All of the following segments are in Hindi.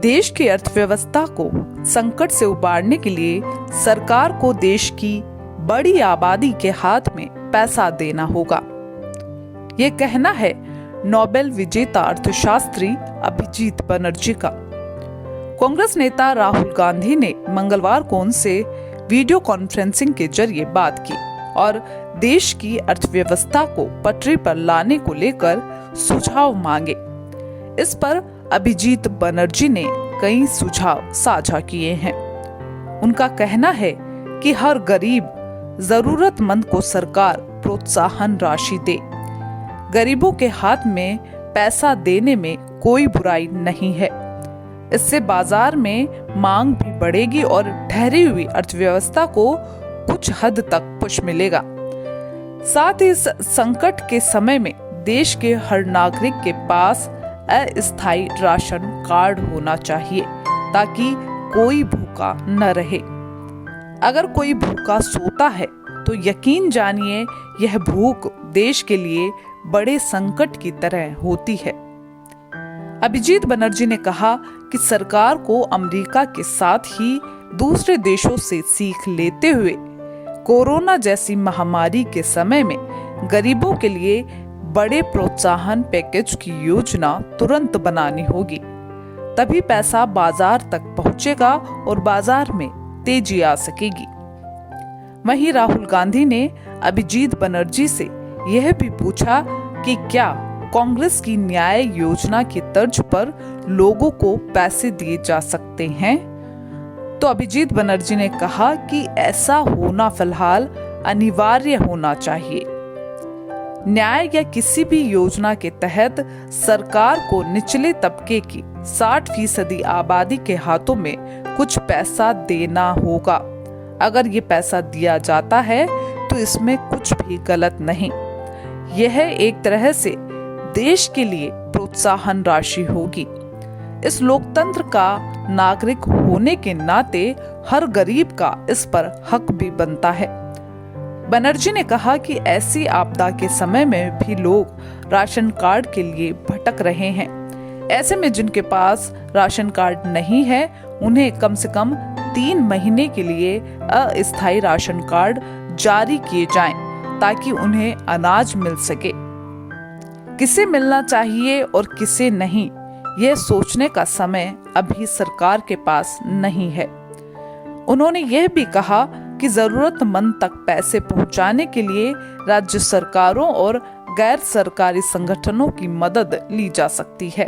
देश की अर्थव्यवस्था को संकट से उबारने के लिए सरकार को देश की बड़ी आबादी के हाथ में पैसा देना होगा। ये कहना है नोबेल विजेता अर्थशास्त्री अभिजीत बनर्जी का। कांग्रेस नेता राहुल गांधी ने मंगलवार को उनसे वीडियो कॉन्फ्रेंसिंग के जरिए बात की और देश की अर्थव्यवस्था को पटरी पर लाने को लेकर सुझाव मांगे। इस पर अभिजीत बनर्जी ने कई सुझाव साझा किए हैं। उनका कहना है कि हर गरीब जरूरतमंद को सरकार प्रोत्साहन राशि दे। गरीबों के हाथ में पैसा देने में कोई बुराई नहीं है। इससे बाजार में मांग भी बढ़ेगी और ठहरी हुई अर्थव्यवस्था को कुछ हद तक पुश मिलेगा। साथ ही इस संकट के समय में देश के हर नागरिक के पास अस्थायी राशन कार्ड होना चाहिए ताकि कोई भूखा न रहे। अगर कोई भूखा सोता है तो यकीन जानिए यह भूख देश के लिए बड़े संकट की तरह होती है। अभिजीत बनर्जी ने कहा कि सरकार को अमेरिका के साथ ही दूसरे देशों से सीख लेते हुए कोरोना जैसी महामारी के समय में गरीबों के लिए बड़े प्रोत्साहन पैकेज की योजना तुरंत बनानी होगी। तभी पैसा बाजार तक पहुंचेगा और बाजार में तेजी आ सकेगी। वहीं राहुल गांधी ने अभिजीत बनर्जी से यह भी पूछा कि क्या कांग्रेस की न्याय योजना की तर्ज पर लोगों को पैसे दिए जा सकते हैं। तो अभिजीत बनर्जी ने कहा कि ऐसा होना फिलहाल अनिवार्य होना चाहिए। न्याय या किसी भी योजना के तहत सरकार को निचले तबके की 60% आबादी के हाथों में कुछ पैसा देना होगा। अगर ये पैसा दिया जाता है तो इसमें कुछ भी गलत नहीं। यह एक तरह से देश के लिए प्रोत्साहन राशि होगी। इस लोकतंत्र का नागरिक होने के नाते हर गरीब का इस पर हक भी बनता है। बनर्जी ने कहा कि ऐसी आपदा के समय में भी लोग राशन कार्ड के लिए भटक रहे हैं। ऐसे में जिनके पास राशन कार्ड नहीं है उन्हें कम से कम 3 महीने के लिए अस्थायी राशन कार्ड जारी किए जाएं ताकि उन्हें अनाज मिल सके। किसे मिलना चाहिए और किसे नहीं, यह सोचने का समय अभी सरकार के पास नहीं है। उन्होंने यह भी कहा कि जरूरतमंद तक पैसे पहुंचाने के लिए राज्य सरकारों और गैर सरकारी संगठनों की मदद ली जा सकती है।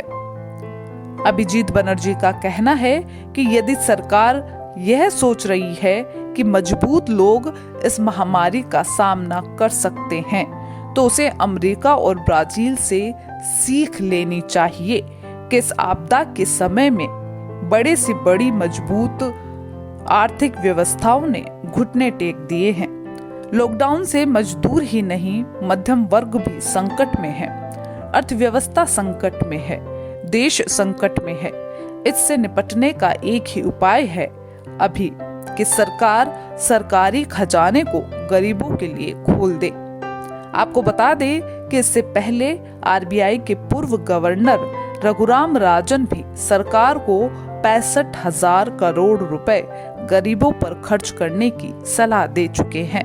अभिजीत बनर्जी का कहना है कि यदि सरकार यह सोच रही है कि मजबूत लोग इस महामारी का सामना कर सकते हैं तो उसे अमेरिका और ब्राजील से सीख लेनी चाहिए कि इस आपदा के समय में बड़े से बड़ी मजबूत आर्थिक व्यवस्थाओं ने घुटने टेक दिए हैं। लॉकडाउन से मजदूर ही नहीं मध्यम वर्ग भी संकट में है, अर्थव्यवस्था संकट में है, देश संकट में है। इससे निपटने का एक ही उपाय है अभी कि सरकार सरकारी खजाने को गरीबों के लिए खोल दे। आपको बता दें कि इससे पहले आरबीआई के पूर्व गवर्नर रघुराम राजन भी सरकार को 65,000 करोड़ रुपए गरीबों पर खर्च करने की सलाह दे चुके हैं।